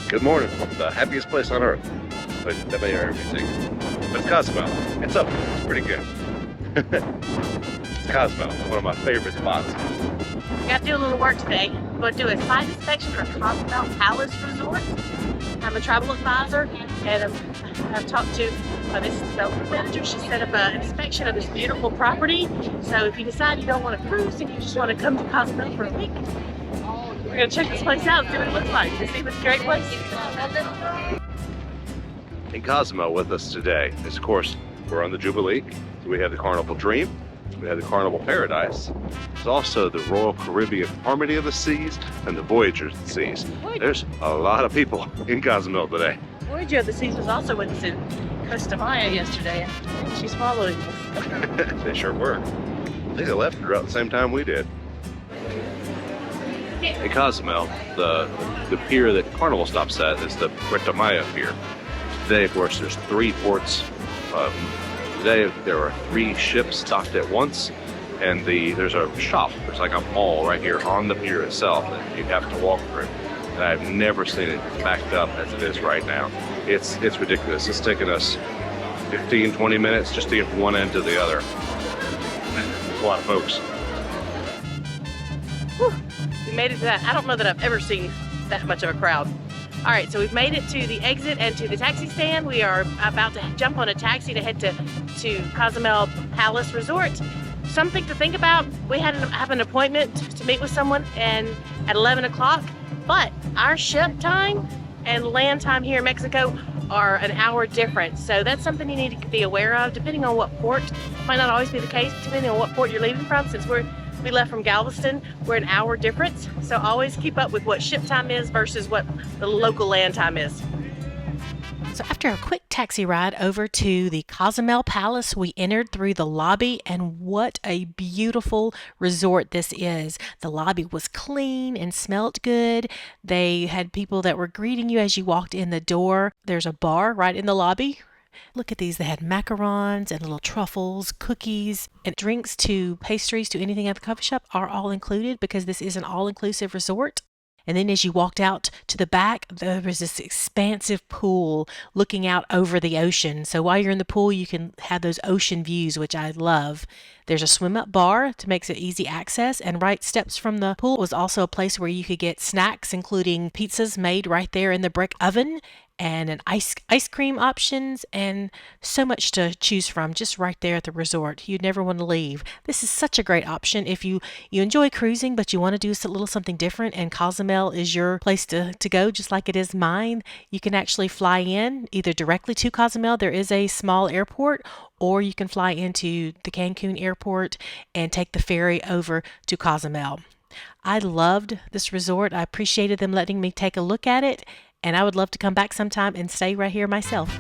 Good morning. The happiest place on earth. But that may hear everything. But it's Cozumel. It's up. It's pretty good. It's Cozumel, one of my favorite spots. We got to do a little work today. We're going to do a site inspection for Cozumel Palace Resort. I'm a travel advisor, and I've talked to this development manager. She set up an inspection of this beautiful property. So if you decide you don't want to cruise and you just want to come to Cozumel for a week, we're going to check this place out and see what it looks like. You see, it's a great place. In Cozumel with us today is, of course, we're on the Jubilee. So we have the Carnival Dream. We have the Carnival Paradise. There's also the Royal Caribbean Harmony of the Seas and the Voyager of the Seas. There's a lot of people in Cozumel today. Voyager of the Seas was also with us in Costa Maya yesterday. She's following us. They sure were. I think they left around the same time we did. In Cozumel, the pier that Carnival stops at is the Puerto Maya Pier. Today, of course, there's 3 ports. Today, there are 3 ships docked at once, and there's a shop. There's like a mall right here on the pier itself that you have to walk through. And I've never seen it backed up as it is right now. It's ridiculous. It's taken us 15, 20 minutes just to get from one end to the other. There's a lot of folks. Whew. We made it to that. I don't know that I've ever seen that much of a crowd. All right, so we've made it to the exit and to the taxi stand. We are about to jump on a taxi to head to Cozumel Palace Resort. Something to think about. We have an appointment to meet with someone at 11 o'clock, but our ship time and land time here in Mexico are an hour different. So that's something you need to be aware of, depending on what port. It might not always be the case, depending on what port you're leaving from. Since we left from Galveston, we're an hour difference. So always keep up with what ship time is versus what the local land time is. So after a quick taxi ride over to the Cozumel Palace, we entered through the lobby, and what a beautiful resort this is. The lobby was clean and smelled good. They had people that were greeting you as you walked in the door. There's a bar right in the lobby. Look at these. They had macarons and little truffles, cookies, and drinks to pastries to anything at the coffee shop are all included because this is an all-inclusive resort. And then as you walked out to the back, there was this expansive pool looking out over the ocean. So while you're in the pool, you can have those ocean views, which I love. There's a swim-up bar to make it easy access, and right steps from the pool was also a place where you could get snacks, including pizzas made right there in the brick oven, and an ice cream options, and so much to choose from just right there at the resort. You'd never want to leave. This is such a great option if you enjoy cruising, but you want to do a little something different, and Cozumel is your place to go, just like it is mine. You can actually fly in either directly to Cozumel. There is a small airport, or you can fly into the Cancun airport and take the ferry over to Cozumel. I loved this resort. I appreciated them letting me take a look at it, and I would love to come back sometime and stay right here myself.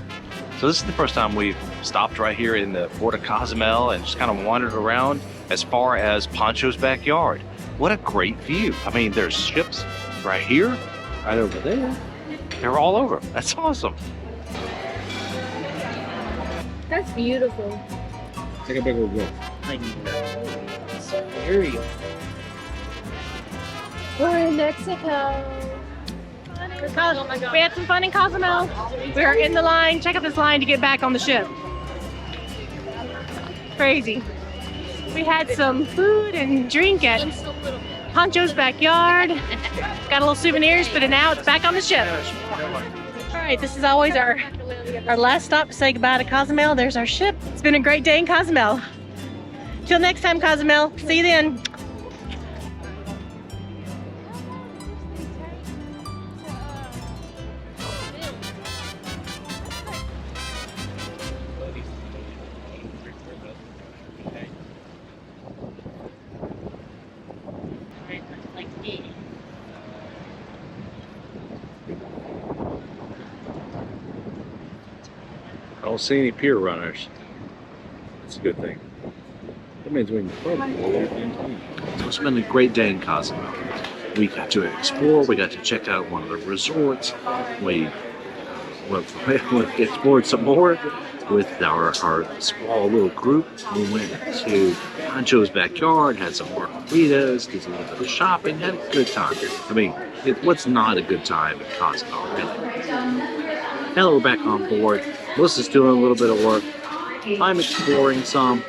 So this is the first time we've stopped right here in the port of Cozumel and just kind of wandered around as far as Panchos Backyard. What a great view. I mean, there's ships right here, right over there. They're all over. That's awesome. That's beautiful. Take a big old look. It's scary. We're in Mexico. We had some fun in Cozumel. We are in the line. Check out this line to get back on the ship. Crazy. We had some food and drink at Panchos Backyard. Got a little souvenirs, but now it's back on the ship. All right, this is always our last stop to say goodbye to Cozumel. There's our ship. It's been a great day in Cozumel. Till next time, Cozumel. See you then. I don't see any pier runners. That's a good thing. That means we can. So it's been a great day in Cozumel. We got to explore. We got to check out one of the resorts. We explored some more. with our small little group. We went to Panchos Backyard, had some margaritas, did a little bit of shopping, had a good time. I mean, what's not a good time in Cozumel, really? Now that we're back on board, Melissa's doing a little bit of work. I'm exploring some.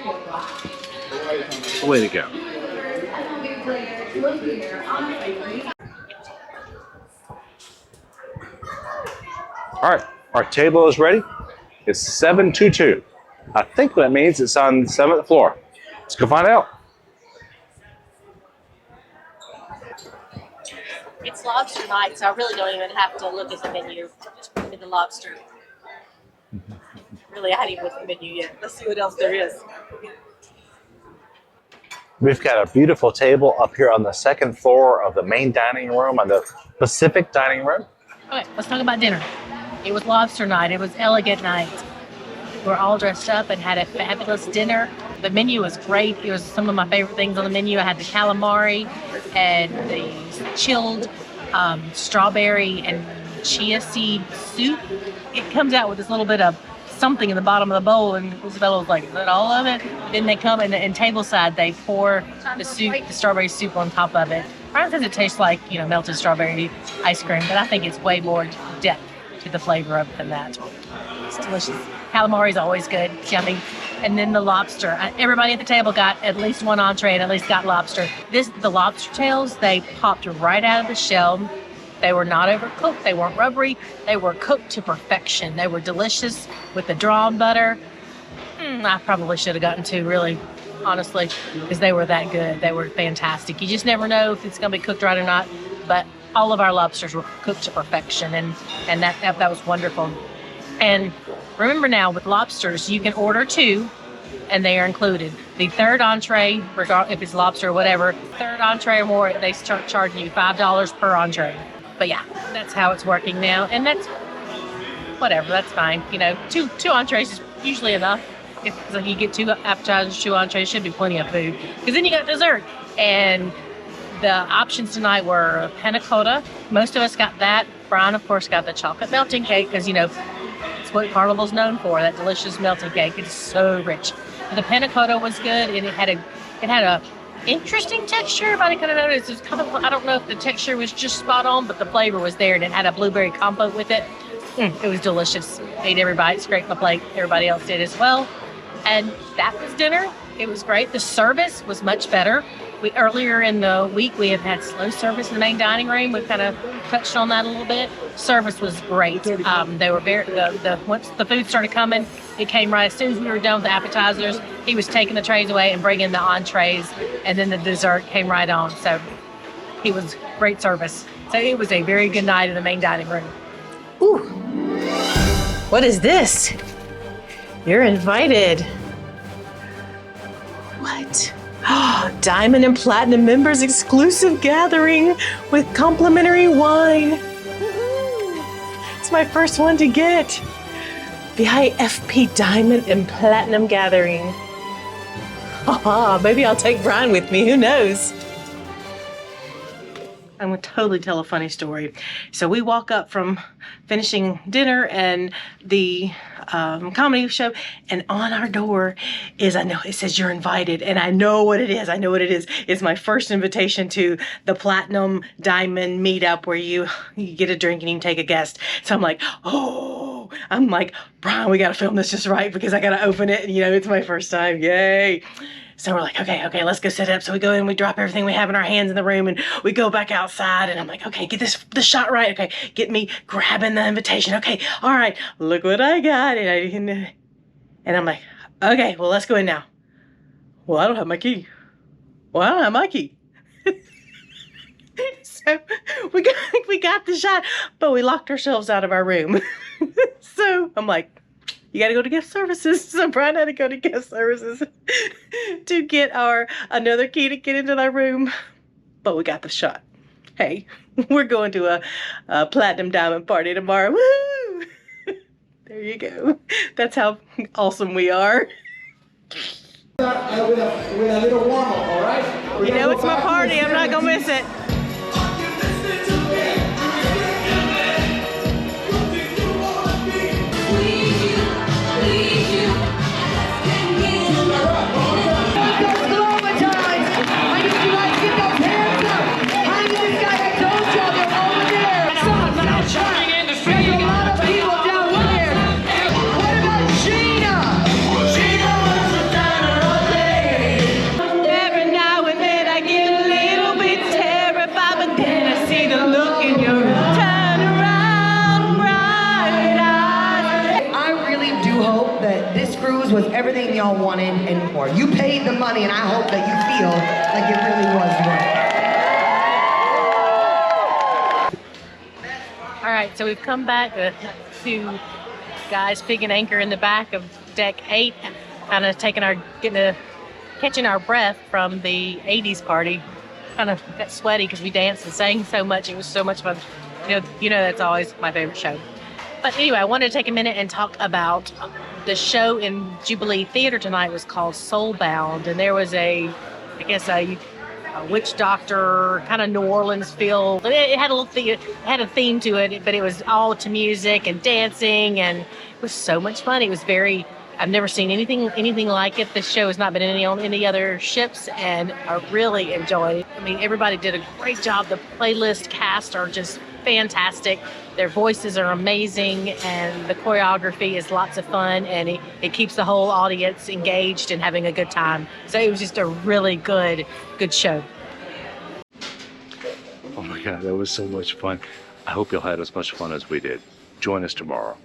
Way to go. All right, our table is ready. It's 722. I think that means it's on the 7th floor. Let's go find out. It's lobster night, so I really don't even have to look at the menu. Just put in the lobster. Really, I hadn't even looked at the menu yet. Let's see what else there is. We've got a beautiful table up here on the 2nd floor of the main dining room, on the Pacific dining room. Okay, let's talk about dinner. It was lobster night. It was elegant night. We're all dressed up and had a fabulous dinner. The menu was great. It was some of my favorite things on the menu. I had the calamari and the chilled strawberry and chia seed soup. It comes out with this little bit of something in the bottom of the bowl, and Isabella was like, is that all of it? Then they come and table side, they pour the soup, the strawberry soup on top of it. Brian says it tastes like, melted strawberry ice cream, but I think it's way more depth to the flavor of it than that. It's delicious. Calamari is always good, yummy. And then the lobster. Everybody at the table got at least one entree and at least got lobster. The lobster tails, they popped right out of the shell. They were not overcooked. They weren't rubbery. They were cooked to perfection. They were delicious with the drawn butter. I probably should have gotten two, really, honestly, because they were that good. They were fantastic. You just never know if it's going to be cooked right or not. But all of our lobsters were cooked to perfection, and that was wonderful. And remember now, with lobsters, you can order two, and they are included. The third entree, if it's lobster or whatever, third entree or more, they start charging you $5 per entree. But yeah, that's how it's working now, and that's whatever. That's fine. Two entrees is usually enough. If you get two appetizers, two entrees, should be plenty of food. Because then you got dessert, and the options tonight were panna cotta. Most of us got that. Brian, of course, got the chocolate melting cake because it's what Carnival's known for. That delicious melting cake. It's so rich. The panna cotta was good, and it had a interesting texture. Everybody kind of noticed. It was kind of, I don't know if the texture was just spot on, but the flavor was there, and it had a blueberry compote with it. It was delicious. Ate every bite, scraped my plate. Everybody else did as well. And that was dinner. It was great. The service was much better. Earlier in the week, we have had slow service in the main dining room. We've kind of touched on that a little bit. Service was great. They were once the food started coming, it came right as soon as we were done with the appetizers. He was taking the trays away and bringing the entrees, and then the dessert came right on. So it was great service. So it was a very good night in the main dining room. Ooh, what is this? You're invited. What? Diamond and Platinum members exclusive gathering with complimentary wine. It's my first one to get. The IFP Diamond and Platinum gathering. Maybe I'll take Brian with me, who knows? I'm going to totally tell a funny story. So we walk up from finishing dinner and the comedy show, and on our door is, it says you're invited, and I know what it is. It's my first invitation to the Platinum Diamond meetup where you get a drink and you can take a guest. So I'm like, Brian, we got to film this just right because I got to open it. And, it's my first time. Yay. So we're like, okay, let's go set it up. So we go in, we drop everything we have in our hands in the room, and we go back outside, and I'm like, okay, get the shot right. Okay, get me grabbing the invitation. Okay, all right, look what I got. And I'm like, okay, well, let's go in now. Well, I don't have my key. So we got the shot, but we locked ourselves out of our room. So I'm like, you got to go to guest services. So Brian had to go to guest services to get another key to get into our room. But we got the shot. Hey, we're going to a Platinum Diamond party tomorrow. Woo! There you go. That's how awesome we are. With a little warm-up, all right? It's my party. I'm not going to miss it. Please you. everything y'all wanted and more. You paid the money, and I hope that you feel like it really was worth it. All right, so we've come back to guys picking anchor in the back of deck 8, kind of catching our breath from the 80s party. Kind of got sweaty because we danced and sang so much. It was so much fun. You know that's always my favorite show. But anyway, I wanted to take a minute and talk about the show in Jubilee Theater tonight. Was called Soulbound, and there was a witch doctor, kind of New Orleans feel. It had a theme to it, but it was all to music and dancing, and it was so much fun. It was I've never seen anything like it. This show has not been on any other ships, and I really enjoyed it. I mean, everybody did a great job. The playlist cast are just fantastic. Their voices are amazing, and the choreography is lots of fun, and it keeps the whole audience engaged and having a good time. So it was just a really good show. Oh my God, that was so much fun. I hope y'all had as much fun as we did. Join us tomorrow.